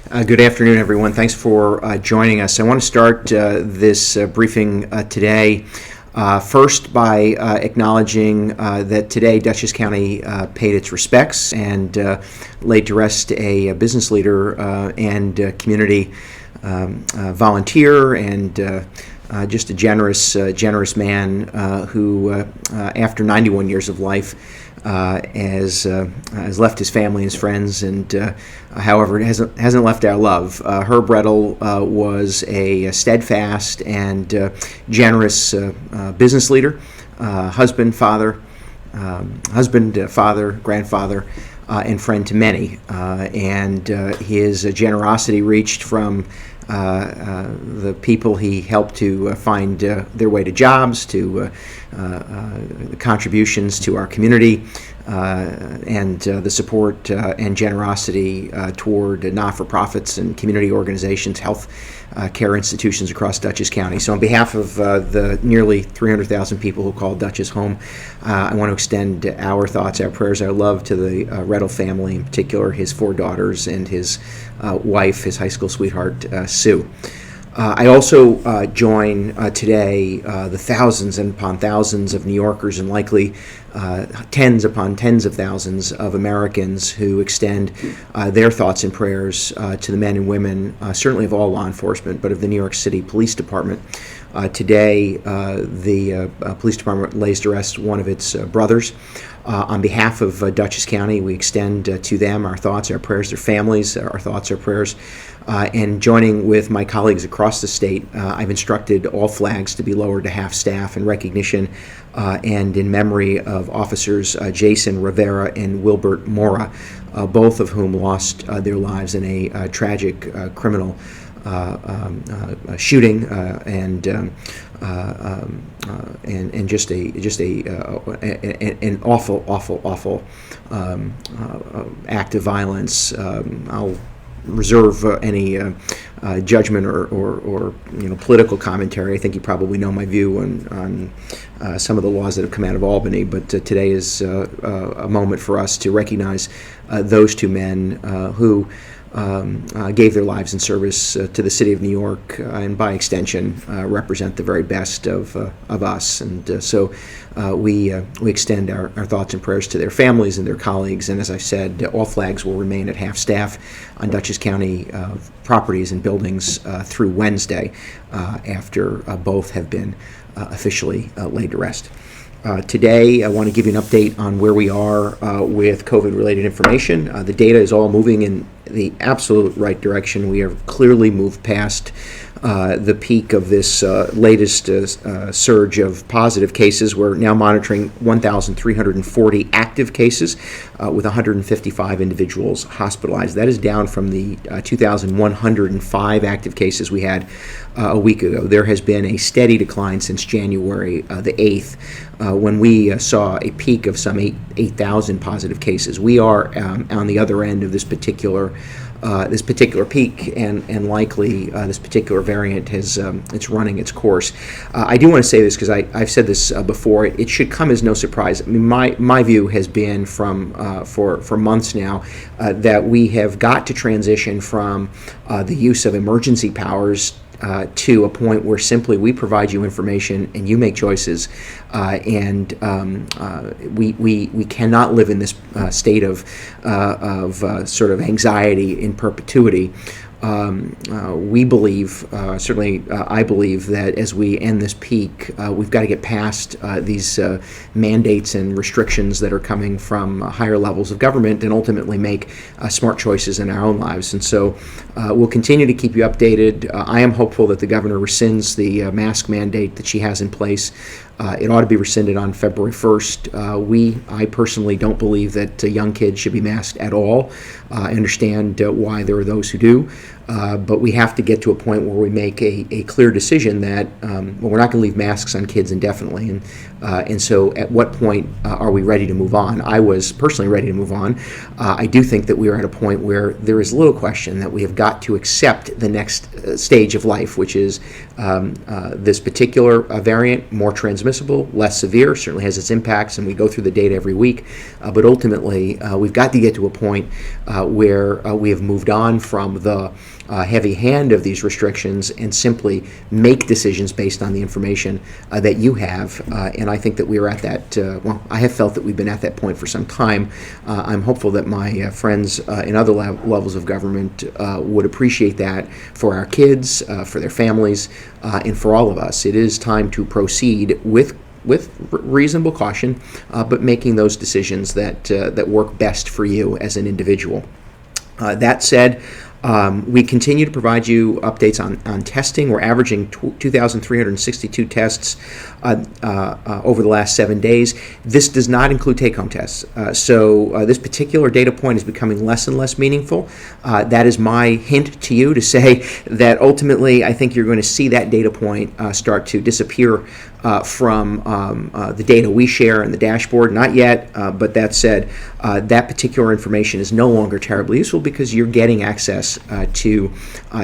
Good afternoon, everyone. Thanks for joining us. I want to start this briefing today first by acknowledging that today Dutchess County paid its respects and laid to rest a business leader and community volunteer and just a generous man who, after 91 years of life, has left his family and his friends, and however, it hasn't left our love. Herb Rettel was a steadfast and generous business leader, husband, father, grandfather, and friend to many. And his generosity reached from the people he helped to find their way to jobs, to contributions to our community, and the support and generosity toward not-for-profits and community organizations, health care institutions across Dutchess County. So on behalf of the nearly 300,000 people who call Dutchess home, I want to extend our thoughts, our prayers, our love to the Rettel family, in particular his 4 daughters and his wife, his high school sweetheart, Sue. I also join today the thousands and upon thousands of New Yorkers and likely tens upon tens of thousands of Americans who extend their thoughts and prayers to the men and women, certainly of all law enforcement, but of the New York City Police Department. Today, the Police Department lays to rest one of its brothers. On behalf of Dutchess County, we extend to them our thoughts, our prayers, their families, our thoughts, our prayers. And joining with my colleagues across the state, I've instructed all flags to be lowered to half-staff in recognition and in memory of officers Jason Rivera and Wilbert Mora, both of whom lost their lives in a tragic criminal shooting and just an awful act of violence. I'll reserve any judgment or political commentary. I think you probably know my view on some of the laws that have come out of Albany, but today is a moment for us to recognize those 2 men who gave their lives in service to the city of New York, and by extension represent the very best of us. And so we extend our thoughts and prayers to their families and their colleagues. And as I said, all flags will remain at half-staff on Dutchess County properties and buildings through Wednesday, after both have been officially laid to rest. Today, I want to give you an update on where we are with COVID-related information. The data is all moving in the absolute right direction. We have clearly moved past the peak of this latest surge of positive cases. We're now monitoring 1,340 active cases with 155 individuals hospitalized. That is down from the 2,105 active cases we had a week ago. There has been a steady decline since January the 8th, when we saw a peak of some 8,000 positive cases. We are on the other end of this particular peak, and likely this particular variant has it's running its course. I do want to say this because I've said this before. It should come as no surprise. I mean, my view has been for months now that we have got to transition from the use of emergency powers to a point where simply we provide you information and you make choices, and we cannot live in this state of sort of anxiety in perpetuity. We believe, certainly I believe, that as we end this peak, we've got to get past these mandates and restrictions that are coming from higher levels of government and ultimately make smart choices in our own lives. And so we'll continue to keep you updated. I am hopeful that the governor rescinds the mask mandate that she has in place. It ought to be rescinded on February 1st. I personally don't believe that young kids should be masked at all. I understand why there are those who do. But we have to get to a point where we make a clear decision that we're not going to leave masks on kids indefinitely. And so at what point are we ready to move on? I was personally ready to move on. I do think that we are at a point where there is little question that we have got to accept the next stage of life, which is this particular variant, more transmissible, less severe, certainly has its impacts, and we go through the data every week. But ultimately, we've got to get to a point where we have moved on from the heavy hand of these restrictions and simply make decisions based on the information that you have. And I think that we are at that, I have felt that we've been at that point for some time. I'm hopeful that my friends in other levels of government would appreciate that for our kids, for their families, and for all of us. It is time to proceed with reasonable caution, but making those decisions that work best for you as an individual. That said, we continue to provide you updates on testing. We're averaging 2,362 tests over the last 7 days. This does not include take-home tests. So this particular data point is becoming less and less meaningful. That is my hint to you to say that ultimately I think you're going to see that data point start to disappear from the data we share in the dashboard. Not yet, but that said, that particular information is no longer terribly useful because you're getting access to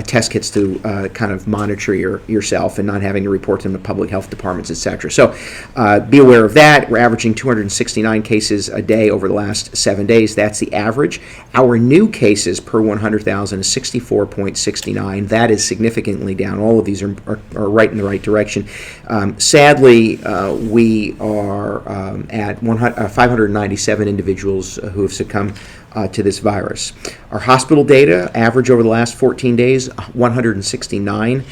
test kits to kind of monitor yourself and not having to report them to public health departments, etc. So be aware of that. We're averaging 269 cases a day over the last 7 days. That's the average. Our new cases per 100,000 is 64.69. That is significantly down. All of these are right in the right direction. Sadly, we are at 597 individuals who have succumbed to this virus. Our hospital data average over the last 14 days, 169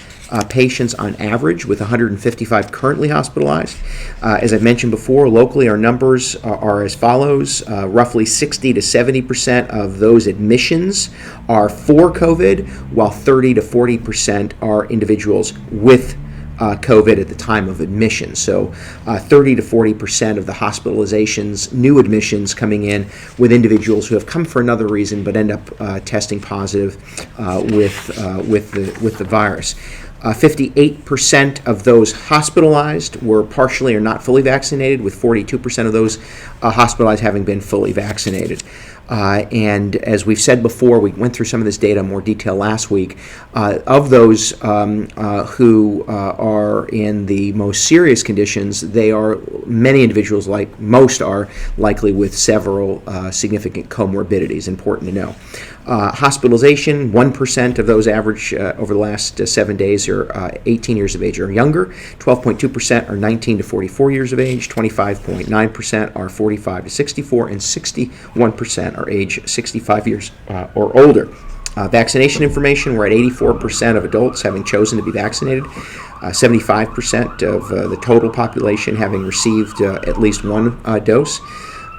patients on average, with 155 currently hospitalized. As I mentioned before, locally our numbers are as follows. Roughly 60 to 70% of those admissions are for COVID, while 30 to 40% are individuals with COVID at the time of admission. So 30 to 40% of the hospitalizations, new admissions coming in with individuals who have come for another reason but end up testing positive with the virus. 58% of those hospitalized were partially or not fully vaccinated, with 42% of those hospitalized having been fully vaccinated. And as we've said before, we went through some of this data in more detail last week. Of those who are in the most serious conditions, many individuals, like most, are likely with several significant comorbidities. Important to know. Hospitalization, 1% of those average over the last 7 days are 18 years of age or younger, 12.2% are 19 to 44 years of age, 25.9% are 45 to 64, and 61% are age 65 years or older. Vaccination information, we're at 84% of adults having chosen to be vaccinated, 75% of the total population having received at least one dose.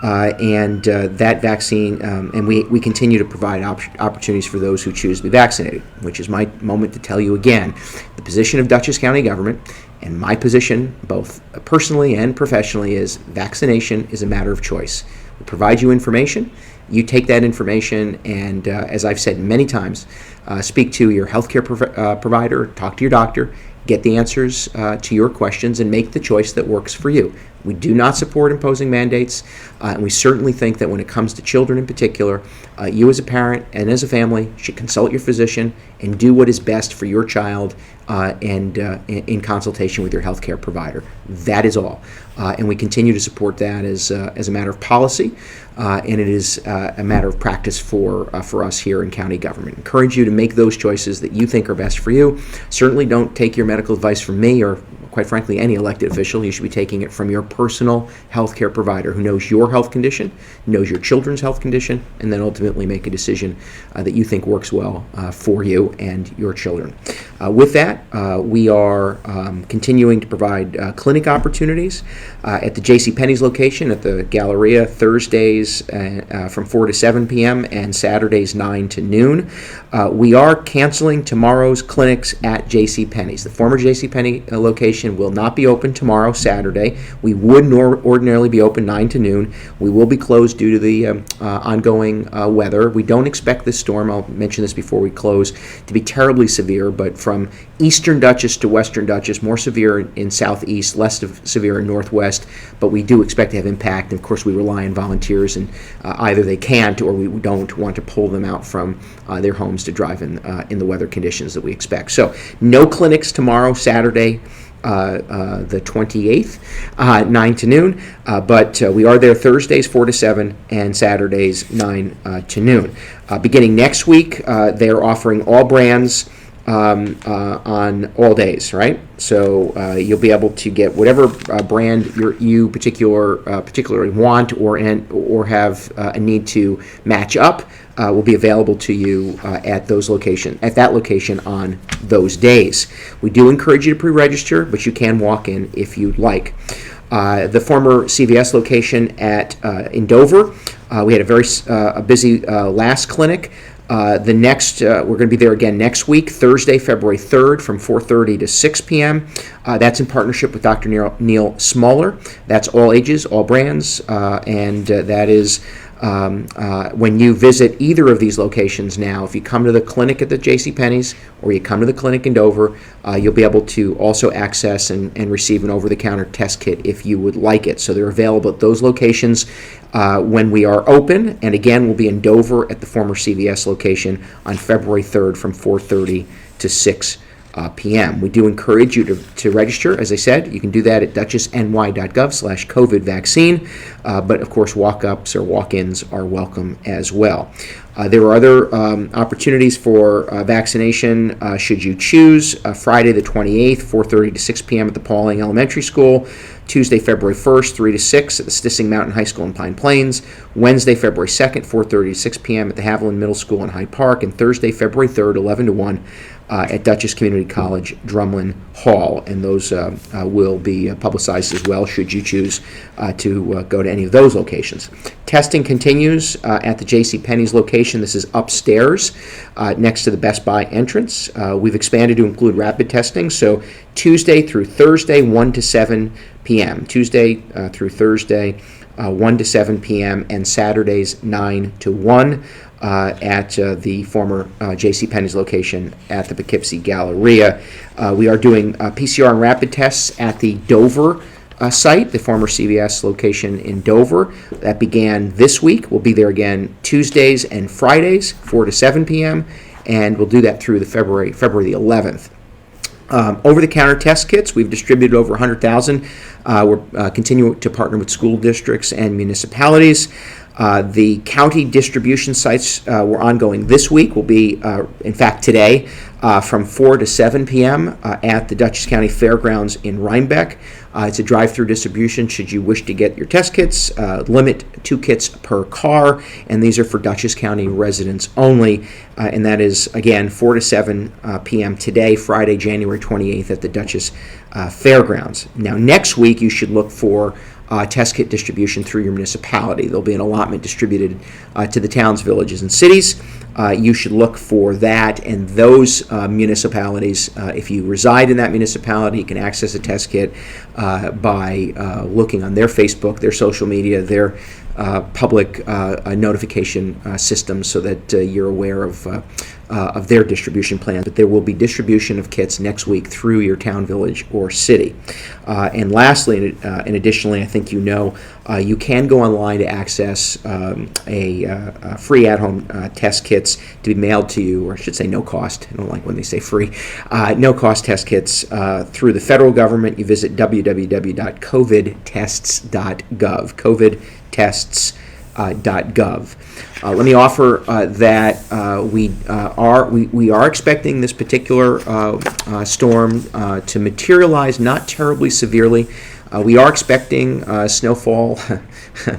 And that vaccine, and we continue to provide opportunities for those who choose to be vaccinated, which is my moment to tell you again, the position of Dutchess County government and my position, both personally and professionally, is vaccination is a matter of choice. We provide you information. You take that information and, as I've said many times, speak to your healthcare provider, talk to your doctor, get the answers to your questions, and make the choice that works for you. We do not support imposing mandates, and we certainly think that when it comes to children in particular, you as a parent and as a family should consult your physician and do what is best for your child and in consultation with your healthcare provider. That is all. And we continue to support that as a matter of policy, and it is a matter of practice for us here in county government. Encourage you to make those choices that you think are best for you. Certainly don't take your medical advice from me or, quite frankly, any elected official. You should be taking it from your personal healthcare provider who knows your health condition, knows your children's health condition, and then ultimately make a decision that you think works well for you and your children. With that, we are continuing to provide clinic opportunities at the JCPenney's location at the Galleria Thursdays from 4 to 7 p.m. and Saturdays 9 to noon. We are canceling tomorrow's clinics at JCPenney's. The former JCPenney location will not be open tomorrow, Saturday. We would ordinarily be open 9 to noon. We will be closed due to the ongoing weather. We don't expect this storm, I'll mention this before we close, to be terribly severe, but from eastern Dutchess to western Dutchess, more severe in southeast, less severe in northwest, but we do expect to have impact. And of course, we rely on volunteers, and either they can't or we don't want to pull them out from their homes to drive in the weather conditions that we expect. So no clinics tomorrow, Saturday, the 28th, 9 to noon, but we are there Thursdays 4 to 7 and Saturdays 9 to noon. Beginning next week, they're offering all brands on all days, right? So you'll be able to get whatever brand you particularly want or have a need to match up. Will be available to you at that location on those days. We do encourage you to pre-register, but you can walk in if you'd like. The former CVS location in Dover, we had a very busy last clinic. The next, we're going to be there again next week, Thursday, February 3rd from 4:30 to 6 p.m. That's in partnership with Dr. Neil Smaller. That's all ages, all brands, and that is when you visit either of these locations now, if you come to the clinic at the JCPenney's or you come to the clinic in Dover, you'll be able to also access and receive an over-the-counter test kit if you would like it. So they're available at those locations when we are open. And again, we'll be in Dover at the former CVS location on February 3rd from 4:30 to 6 p.m. We do encourage you to register. As I said, you can do that at dutchessny.gov/COVID vaccine, but of course walk-ups or walk-ins are welcome as well. There are other opportunities for vaccination should you choose. Friday the 28th, 4:30 to 6 p.m. at the Pauling Elementary School. Tuesday, February 1st, 3 to 6 at the Stissing Mountain High School in Pine Plains. Wednesday, February 2nd, 4:30 to 6 p.m. at the Haviland Middle School in Hyde Park. And Thursday, February 3rd, 11 to 1 at Dutchess Community College, Drumlin Hall. And those will be publicized as well should you choose to go to any of those locations. Testing continues at the JCPenney's location. This is upstairs next to the Best Buy entrance. We've expanded to include rapid testing, so Tuesday through Thursday, 1 to 7 p.m. Tuesday through Thursday, 1 to 7 p.m. and Saturdays 9 to 1 at the former JCPenney's location at the Poughkeepsie Galleria. We are doing PCR and rapid tests at the Dover site, the former CVS location in Dover. That began this week. We'll be there again Tuesdays and Fridays, 4 to 7 p.m., and we'll do that through the February the 11th. Over-the-counter test kits, we've distributed over 100,000. We're continuing to partner with school districts and municipalities. The county distribution sites were ongoing this week, will be, in fact, today, from 4 to 7 p.m. At the Dutchess County Fairgrounds in Rhinebeck. It's a drive-through distribution should you wish to get your test kits. Limit 2 kits per car, and these are for Dutchess County residents only. And that is, again, 4 to 7 p.m. today, Friday, January 28th at the Dutchess Fairgrounds. Now, next week, you should look for test kit distribution through your municipality. There'll be an allotment distributed to the towns, villages, and cities. You should look for that, and those municipalities, if you reside in that municipality, you can access a test kit by looking on their Facebook, their social media, their public notification systems, so that you're aware of their distribution plan. But there will be distribution of kits next week through your town, village, or city. And lastly, and additionally, I think you know, you can go online to access a free at-home test kits to be mailed to you, or I should say no cost. I don't like when they say free. No cost test kits through the federal government. You visit www.covidtests.gov. covidtests.gov. Let me offer that we are expecting this particular storm to materialize not terribly severely. We are expecting snowfall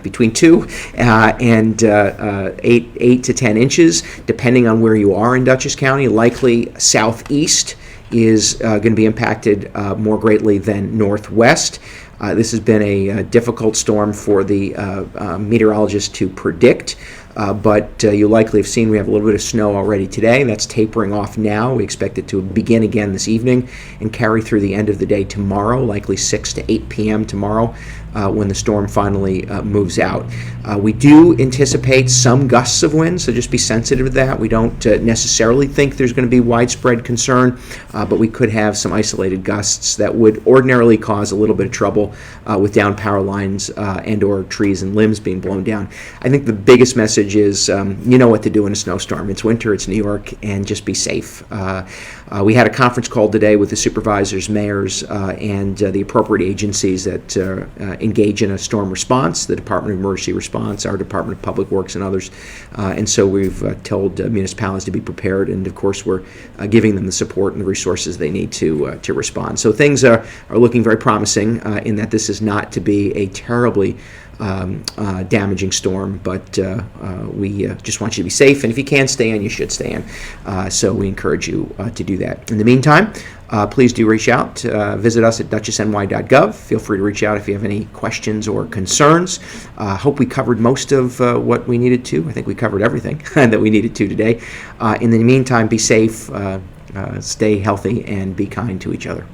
between 2 and 8 to 10 inches, depending on where you are in Dutchess County, likely southeast is going to be impacted more greatly than northwest. This has been a difficult storm for the meteorologists to predict. But you likely have seen we have a little bit of snow already today. That's tapering off now. We expect it to begin again this evening and carry through the end of the day tomorrow, likely 6 to 8 p.m. tomorrow when the storm finally moves out. We do anticipate some gusts of wind, so just be sensitive to that. We don't necessarily think there's going to be widespread concern, but we could have some isolated gusts that would ordinarily cause a little bit of trouble with down power lines and or trees and limbs being blown down. I think the biggest message is you know what to do in a snowstorm. It's winter, it's New York, and just be safe. We had a conference call today with the supervisors, mayors, and the appropriate agencies that engage in a storm response, the Department of Emergency Response, our Department of Public Works, and others. And so we've told municipalities to be prepared, and of course we're giving them the support and the resources they need to respond. So things are looking very promising in that this is not to be a terribly damaging storm, but we just want you to be safe, and if you can stay in, you should stay in. So we encourage you to do that. In the meantime, please do reach out. Visit us at dutchessny.gov. Feel free to reach out if you have any questions or concerns. Hope we covered most of what we needed to. I think we covered everything that we needed to today. In the meantime, be safe, stay healthy, and be kind to each other.